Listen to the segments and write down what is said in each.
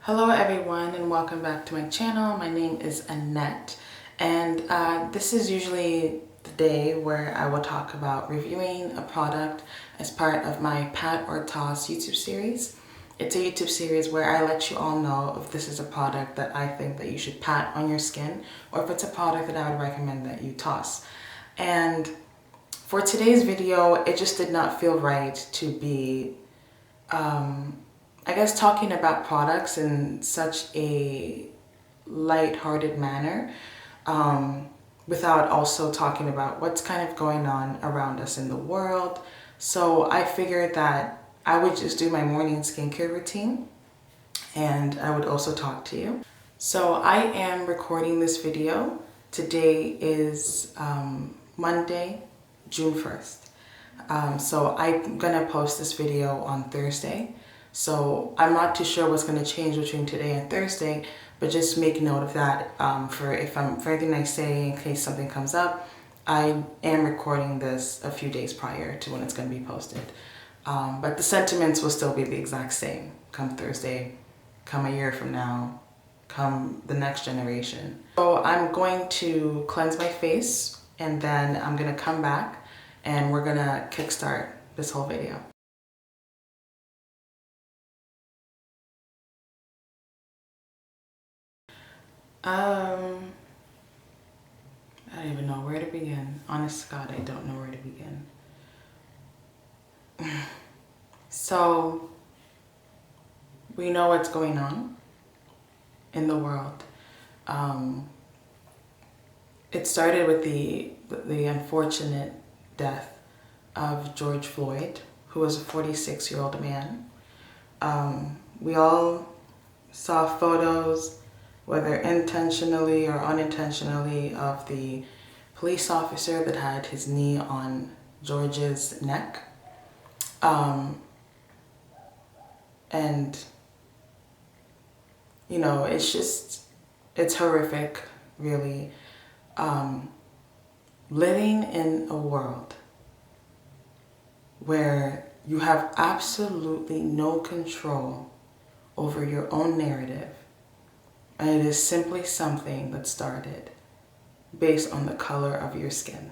Hello everyone and welcome back to my channel. My name is Annette and this is usually the day where I will talk about reviewing a product as part of my Pat or Toss YouTube series. It's a YouTube series where I let you all know if this is a product that I think that you should pat on your skin or if it's a product that I would recommend that you toss. And for today's video, it just did not feel right to be I guess talking about products in such a light-hearted manner without also talking about what's kind of going on around us in the world. So I figured that I would just do my morning skincare routine and I would also talk to you. So I am recording this video. Today is Monday, June 1st. So I'm gonna post this video on Thursday. So I'm not too sure what's going to change between today and Thursday, but just make note of that for anything I say in case something comes up. I am recording this a few days prior to when it's going to be posted. But the sentiments will still be the exact same come Thursday, come a year from now, come the next generation. So I'm going to cleanse my face and then I'm going to come back and we're going to kickstart this whole video. I don't even know where to begin. Honest to God, I don't know where to begin. So, we know what's going on in the world. It started with the unfortunate death of George Floyd, who was a 46-year-old man. We all saw photos, whether intentionally or unintentionally, of the police officer that had his knee on George's neck. And, you know, it's horrific, really. Living in a world where you have absolutely no control over your own narrative. And it is simply something that started based on the color of your skin.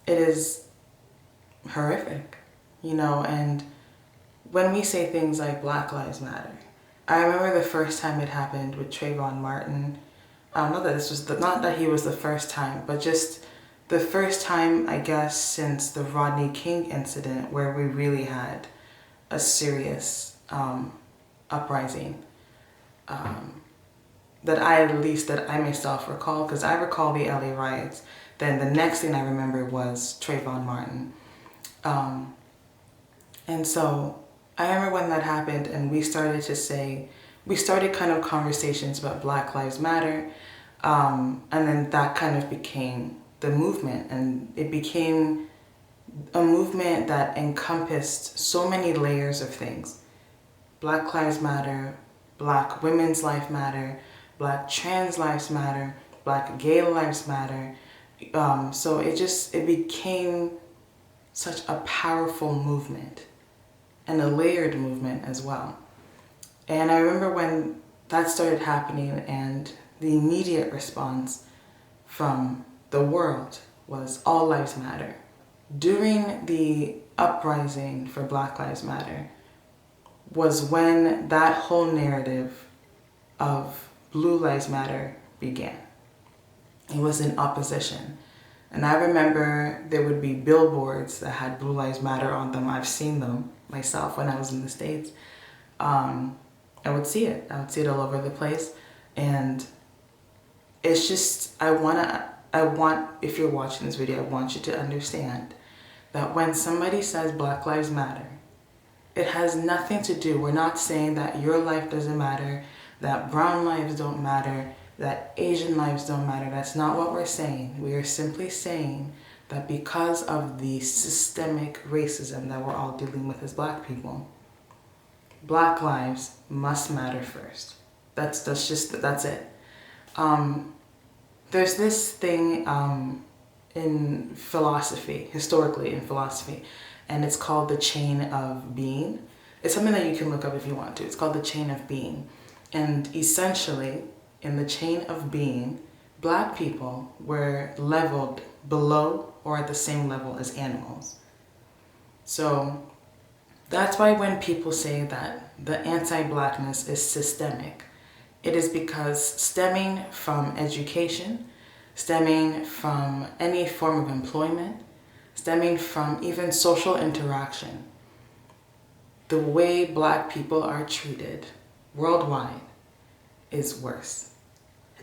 It is horrific, you know, and when we say things like Black Lives Matter, I remember the first time it happened with Trayvon Martin. Not that he was the first time, but just the first time, I guess, since the Rodney King incident where we really had a serious uprising. That I myself recall, because I recall the LA riots. Then the next thing I remember was Trayvon Martin. And so I remember when that happened and we started kind of conversations about Black Lives Matter. And then that kind of became the movement, and it became a movement that encompassed so many layers of things. Black Lives Matter, Black women's life matter, Black trans lives matter, Black gay lives matter. So it became such a powerful movement and a layered movement as well. And I remember when that started happening and the immediate response from the world was all lives matter. During the uprising for Black Lives Matter was when that whole narrative of Blue Lives Matter began. It was in opposition. And I remember there would be billboards that had Blue Lives Matter on them. I've seen them myself when I was in the States. I would see it. I would see it all over the place. And it's just, if you're watching this video, I want you to understand that when somebody says Black Lives Matter, it has nothing to do, we're not saying that your life doesn't matter, that brown lives don't matter, that Asian lives don't matter. That's not what we're saying. We are simply saying that because of the systemic racism that we're all dealing with as Black people, Black lives must matter first. That's it. There's this thing in philosophy, historically in philosophy, and it's called the chain of being. It's something that you can look up if you want to. It's called the chain of being. And essentially, in the chain of being, Black people were leveled below or at the same level as animals. So that's why when people say that the anti-Blackness is systemic, it is because stemming from education, stemming from any form of employment, stemming from even social interaction, the way Black people are treated worldwide is worse.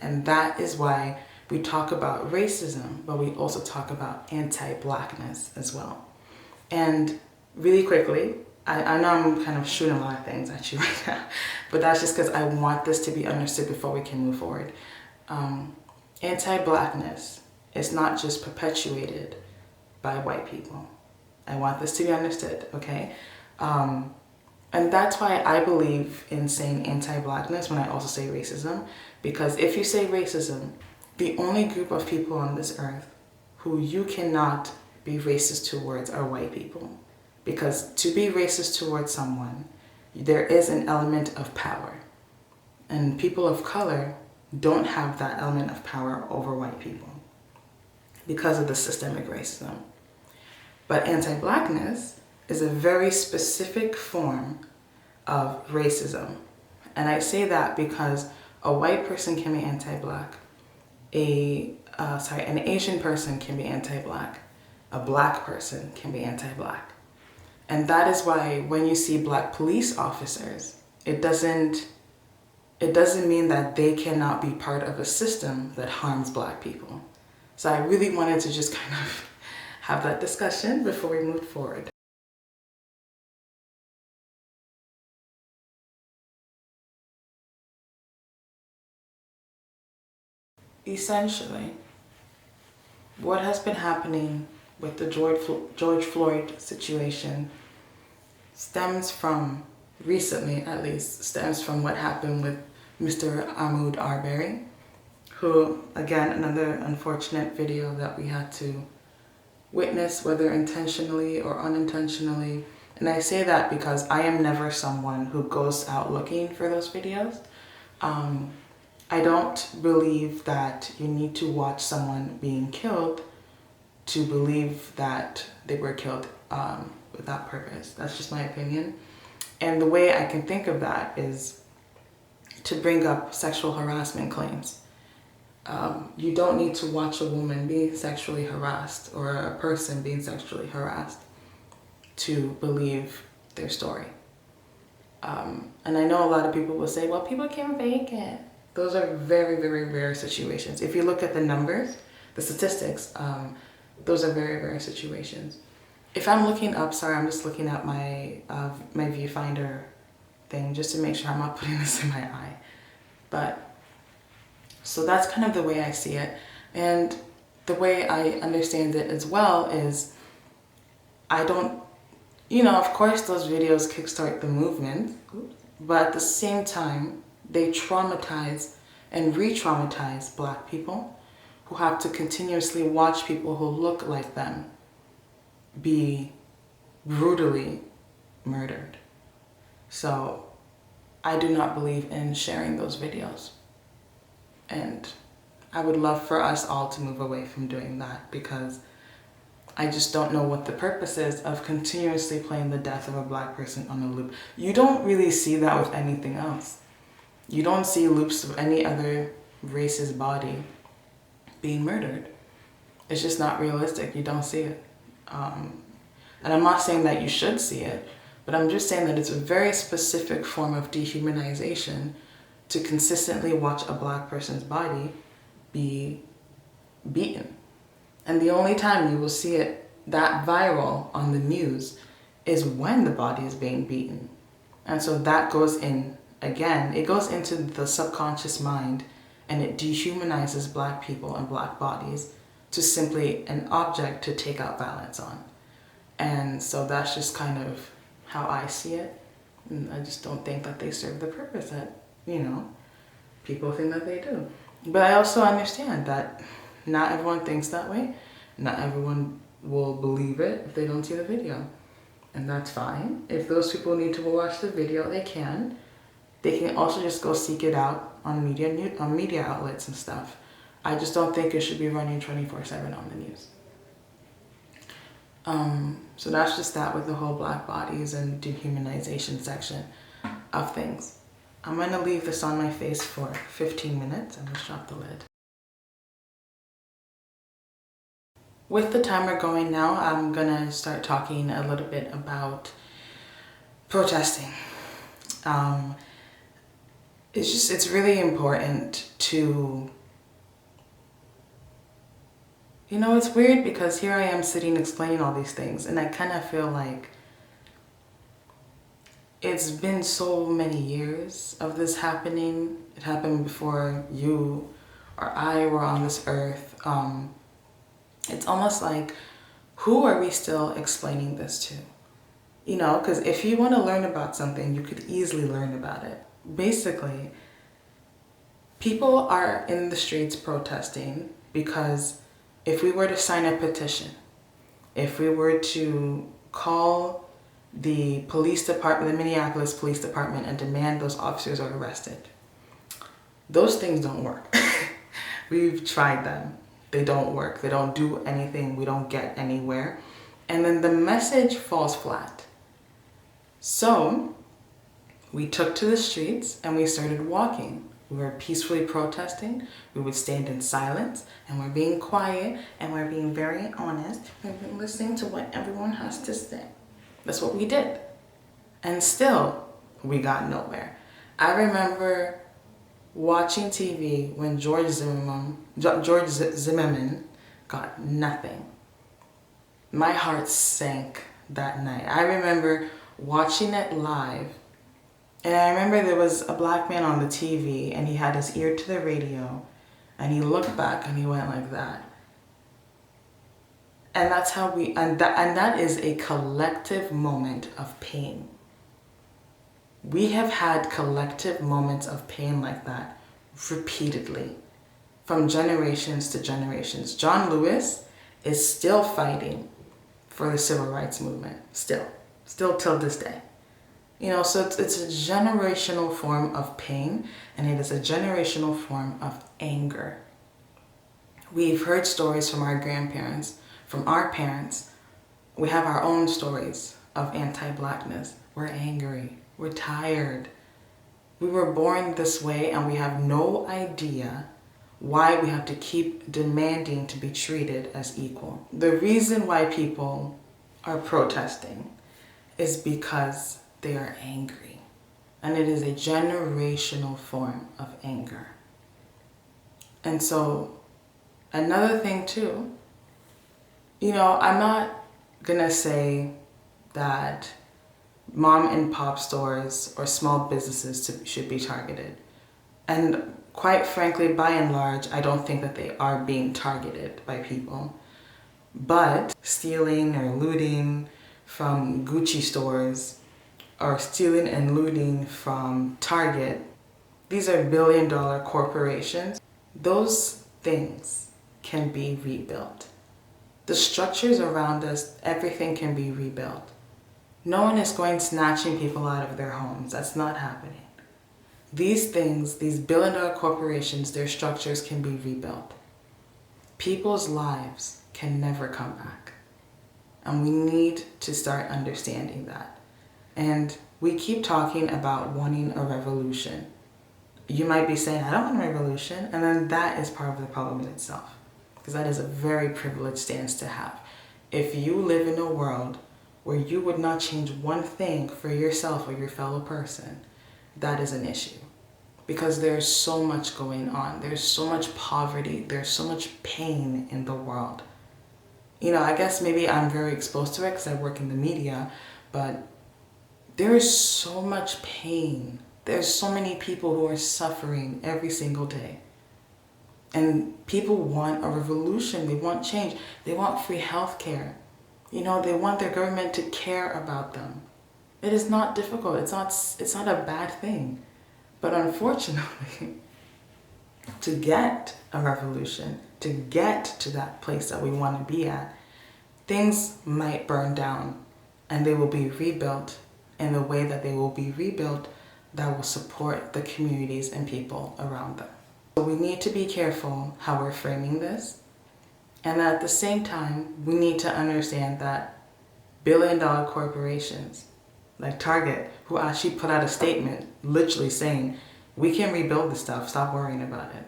And that is why we talk about racism, but we also talk about anti-Blackness as well. And really quickly, I know I'm kind of shooting a lot of things at you right now, but that's just because I want this to be understood before we can move forward. Anti-Blackness is not just perpetuated by white people. I want this to be understood, okay? And that's why I believe in saying anti-Blackness when I also say racism, because if you say racism, the only group of people on this earth who you cannot be racist towards are white people. Because to be racist towards someone, there is an element of power. And people of color don't have that element of power over white people because of the systemic racism. But anti-Blackness is a very specific form of racism. And I say that because a white person can be anti-Black, an Asian person can be anti-Black, a Black person can be anti-Black. And that is why when you see Black police officers, it doesn't mean that they cannot be part of a system that harms Black people. So I really wanted to just kind of have that discussion before we move forward. Essentially, what has been happening with the George Floyd situation stems from, recently at least, stems from what happened with Mr. Ahmaud Arbery, who, again, another unfortunate video that we had to witness, whether intentionally or unintentionally. And I say that because I am never someone who goes out looking for those videos. I don't believe that you need to watch someone being killed to believe that they were killed without purpose. That's just my opinion. And the way I can think of that is to bring up sexual harassment claims. You don't need to watch a woman being sexually harassed or a person being sexually harassed to believe their story. And I know a lot of people will say, well, people can fake it. Those are very, very rare situations. If you look at the numbers, the statistics, those are very rare situations. If I'm looking up, sorry, I'm just looking at my viewfinder thing just to make sure I'm not putting this in my eye. But, so that's kind of the way I see it. And the way I understand it as well is, I don't, of course those videos kickstart the movement, but at the same time, they traumatize and re-traumatize Black people who have to continuously watch people who look like them be brutally murdered. So I do not believe in sharing those videos. And I would love for us all to move away from doing that, because I just don't know what the purpose is of continuously playing the death of a Black person on a loop. You don't really see that with anything else. You don't see loops of any other race's body being murdered. It's just not realistic. You don't see it. And I'm not saying that you should see it, but I'm just saying that it's a very specific form of dehumanization to consistently watch a Black person's body be beaten. And the only time you will see it that viral on the news is when the body is being beaten. And so that goes in, again, it goes into the subconscious mind, and it dehumanizes Black people and Black bodies to simply an object to take out violence on. And so that's just kind of how I see it. And I just don't think that they serve the purpose that, people think that they do. But I also understand that not everyone thinks that way. Not everyone will believe it if they don't see the video. And that's fine. If those people need to watch the video, they can. They can also just go seek it out on media outlets and stuff. I just don't think it should be running 24/7 on the news. So that's just that with the whole black bodies and dehumanization section of things. I'm going to leave this on my face for 15 minutes and let's drop the lid. With the timer going now, I'm going to start talking a little bit about protesting. It's really important to, it's weird because here I am sitting explaining all these things and I kind of feel like it's been so many years of this happening. It happened before you or I were on this earth. It's almost like, who are we still explaining this to? Because if you want to learn about something, you could easily learn about it. Basically, people are in the streets protesting because if we were to sign a petition, if we were to call the police department, the Minneapolis Police Department, and demand those officers are arrested, those things don't work. We've tried them. They don't work. They don't do anything. We don't get anywhere. And then the message falls flat. So we took to the streets and we started walking. We were peacefully protesting. We would stand in silence and we're being quiet and we're being very honest. We've been listening to what everyone has to say. That's what we did. And still, we got nowhere. I remember watching TV when George Zimmerman got nothing. My heart sank that night. I remember watching it live, and I remember there was a black man on the TV and he had his ear to the radio and he looked back and he went like that. And that's how that is a collective moment of pain. We have had collective moments of pain like that repeatedly from generations to generations. John Lewis is still fighting for the civil rights movement, still till this day. So it's a generational form of pain and it is a generational form of anger. We've heard stories from our grandparents, from our parents. We have our own stories of anti-blackness. We're angry. We're tired. We were born this way and we have no idea why we have to keep demanding to be treated as equal. The reason why people are protesting is because they are angry. And it is a generational form of anger. And so another thing too, I'm not gonna say that mom and pop stores or small businesses should be targeted. And quite frankly, by and large, I don't think that they are being targeted by people. But stealing or looting from Gucci stores or stealing and looting from Target, these are billion-dollar corporations. Those things can be rebuilt. The structures around us, everything can be rebuilt. No one is going snatching people out of their homes. That's not happening. These things, these billion-dollar corporations, their structures can be rebuilt. People's lives can never come back. And we need to start understanding that. And we keep talking about wanting a revolution. You might be saying, I don't want a revolution. And then that is part of the problem in itself. Because that is a very privileged stance to have. If you live in a world where you would not change one thing for yourself or your fellow person, that is an issue. Because there's so much going on. There's so much poverty. There's so much pain in the world. I guess maybe I'm very exposed to it because I work in the media, but there is so much pain. There's so many people who are suffering every single day. And people want a revolution. They want change. They want free healthcare. They want their government to care about them. It is not difficult. It's not a bad thing. But unfortunately, to get a revolution, to get to that place that we want to be at, things might burn down. and they will be rebuilt in the way that they will be rebuilt that will support the communities and people around them. So we need to be careful how we're framing this. And at the same time, we need to understand that billion-dollar corporations like Target, who actually put out a statement literally saying, we can rebuild this stuff, stop worrying about it.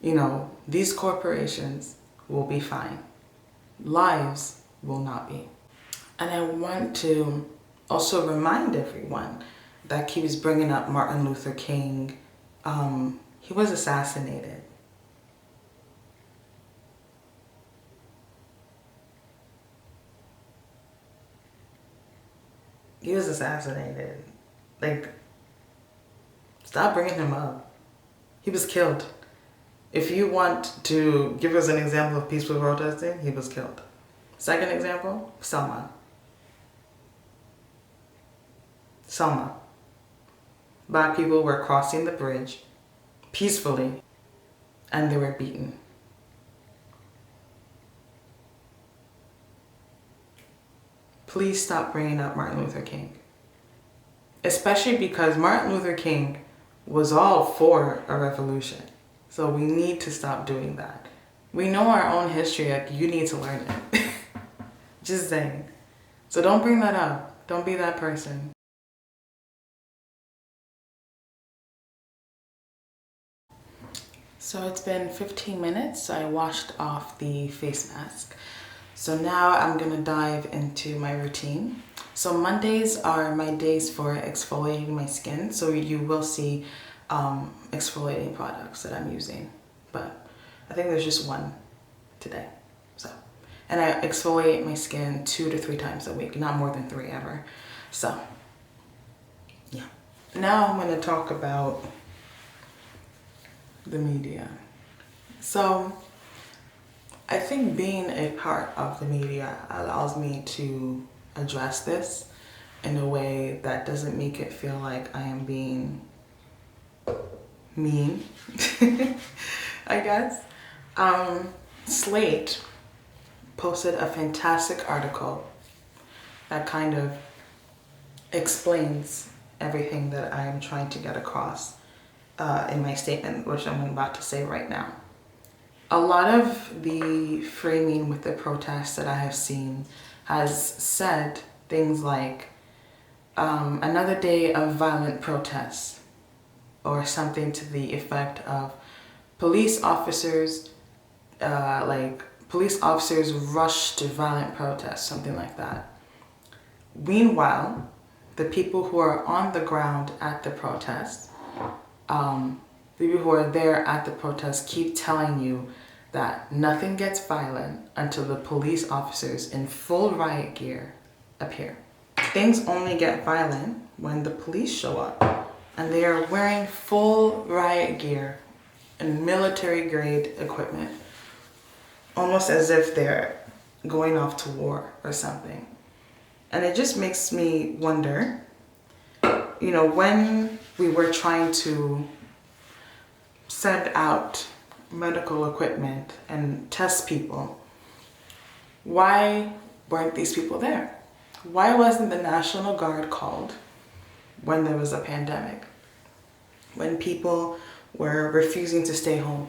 You know, these corporations will be fine. Lives will not be. And I want to also remind everyone that keeps bringing up Martin Luther King. He was assassinated. He was assassinated. Like, stop bringing him up. He was killed. If you want to give us an example of peaceful protesting, he was killed. Second example, Selma. Selma. Black people were crossing the bridge peacefully, and they were beaten. Please stop bringing up Martin Luther King. Especially because Martin Luther King was all for a revolution. So we need to stop doing that. We know our own history, like you need to learn it. Just saying. So don't bring that up. Don't be that person. So it's been 15 minutes. I washed off the face mask. So now I'm gonna dive into my routine. So Mondays are my days for exfoliating my skin. So you will see exfoliating products that I'm using, but I think there's just one today. So, and I exfoliate my skin 2 to 3 times a week, not more than 3 ever. So, yeah. Now I'm gonna talk about the media. So, I think being a part of the media allows me to address this in a way that doesn't make it feel like I am being mean, I guess. Slate posted a fantastic article that kind of explains everything that I'm trying to get across in my statement, which I'm about to say right now. A lot of the framing with the protests that I have seen has said things like another day of violent protests, or something to the effect of police officers rush to violent protests, something like that. Meanwhile, the people who are on the ground at the protest, the people who are there at the protest keep telling you that nothing gets violent until the police officers in full riot gear appear. Things only get violent when the police show up and they are wearing full riot gear and military grade equipment, almost as if they're going off to war or something. And it just makes me wonder, you know, when we were trying to send out medical equipment and test people, why weren't these people there? Why wasn't the National Guard called when there was a pandemic? When people were refusing to stay home?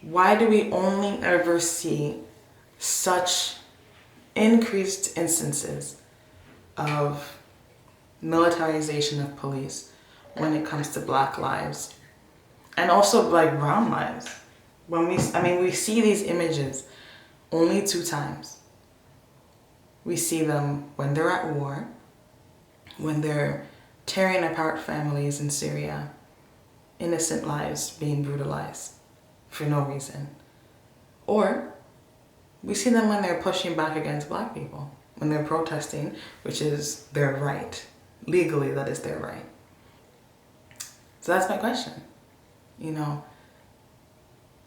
Why do we only ever see such increased instances of militarization of police when it comes to Black lives? And also like brown lives. We see these images only 2 times. We see them when they're at war, when they're tearing apart families in Syria, innocent lives being brutalized for no reason. Or we see them when they're pushing back against Black people, when they're protesting, which is their right. Legally, that is their right. So that's my question. You know,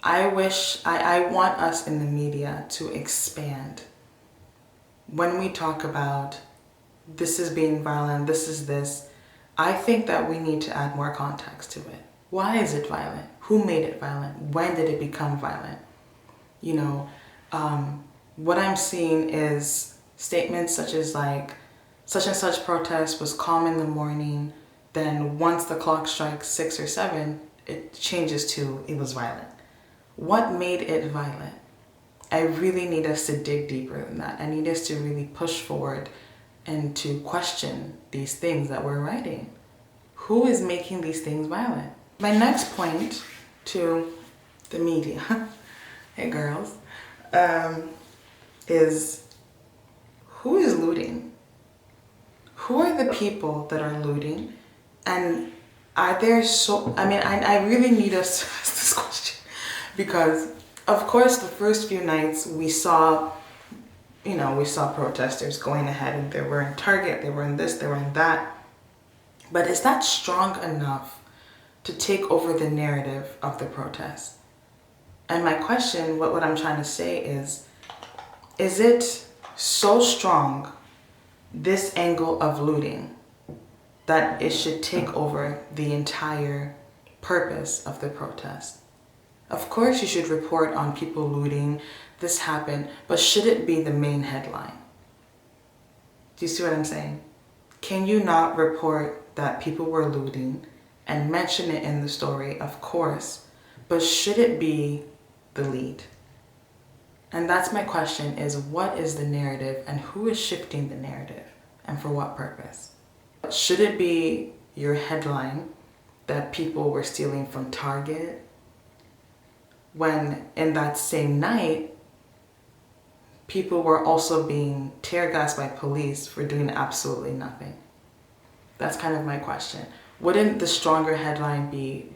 I want us in the media to expand. When we talk about this is being violent, this is this, I think that we need to add more context to it. Why is it violent? Who made it violent? When did it become violent? You know, what I'm seeing is Statements such as like, such and such protest was calm in the morning, then once the clock strikes 6 or 7, it changes to it was violent. What made it violent? I really need us to dig deeper than that. I need us to really push forward and to question these things that we're writing. Who is making these things violent? My next point to the media, hey girls, is who is looting? Who are the people that are looting? And are there I really need us to ask this question, because of course the first few nights we saw protesters going ahead, and they were in Target, they were in this, they were in that. But is that strong enough to take over the narrative of the protest? And my question, what I'm trying to say is it so strong, this angle of looting, that it should take over the entire purpose of the protest? Of course you should report on people looting, this happened, but should it be the main headline? Do you see what I'm saying? Can you not report that people were looting and mention it in the story? Of course, but should it be the lead? And that's my question, is what is the narrative and who is shifting the narrative and for what purpose? Should it be your headline that people were stealing from Target, when in that same night people were also being tear gassed by police for doing absolutely nothing? That's kind of my question. Wouldn't the stronger headline be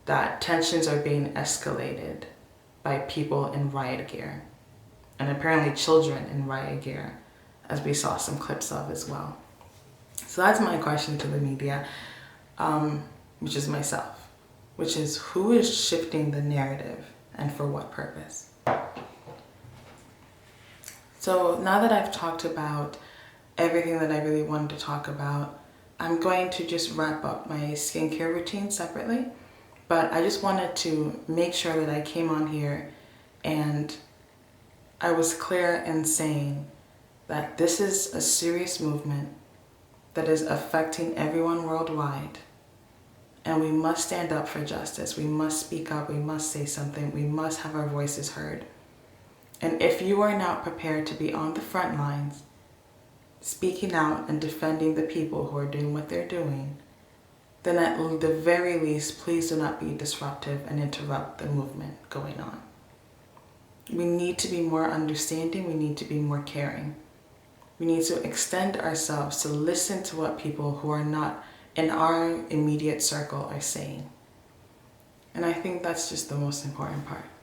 that tensions are being escalated by people in riot gear, and apparently children in riot gear, as we saw some clips of as well? So that's my question to the media, which is myself, which is who is shifting the narrative and for what purpose? So now that I've talked about everything that I really wanted to talk about, I'm going to just wrap up my skincare routine separately. But I just wanted to make sure that I came on here and I was clear in saying that this is a serious movement that is affecting everyone worldwide. And we must stand up for justice. We must speak up. We must say something. We must have our voices heard. And if you are not prepared to be on the front lines, speaking out and defending the people who are doing what they're doing, then at the very least, please do not be disruptive and interrupt the movement going on. We need to be more understanding. We need to be more caring. We need to extend ourselves to listen to what people who are not in our immediate circle are saying. And I think that's just the most important part.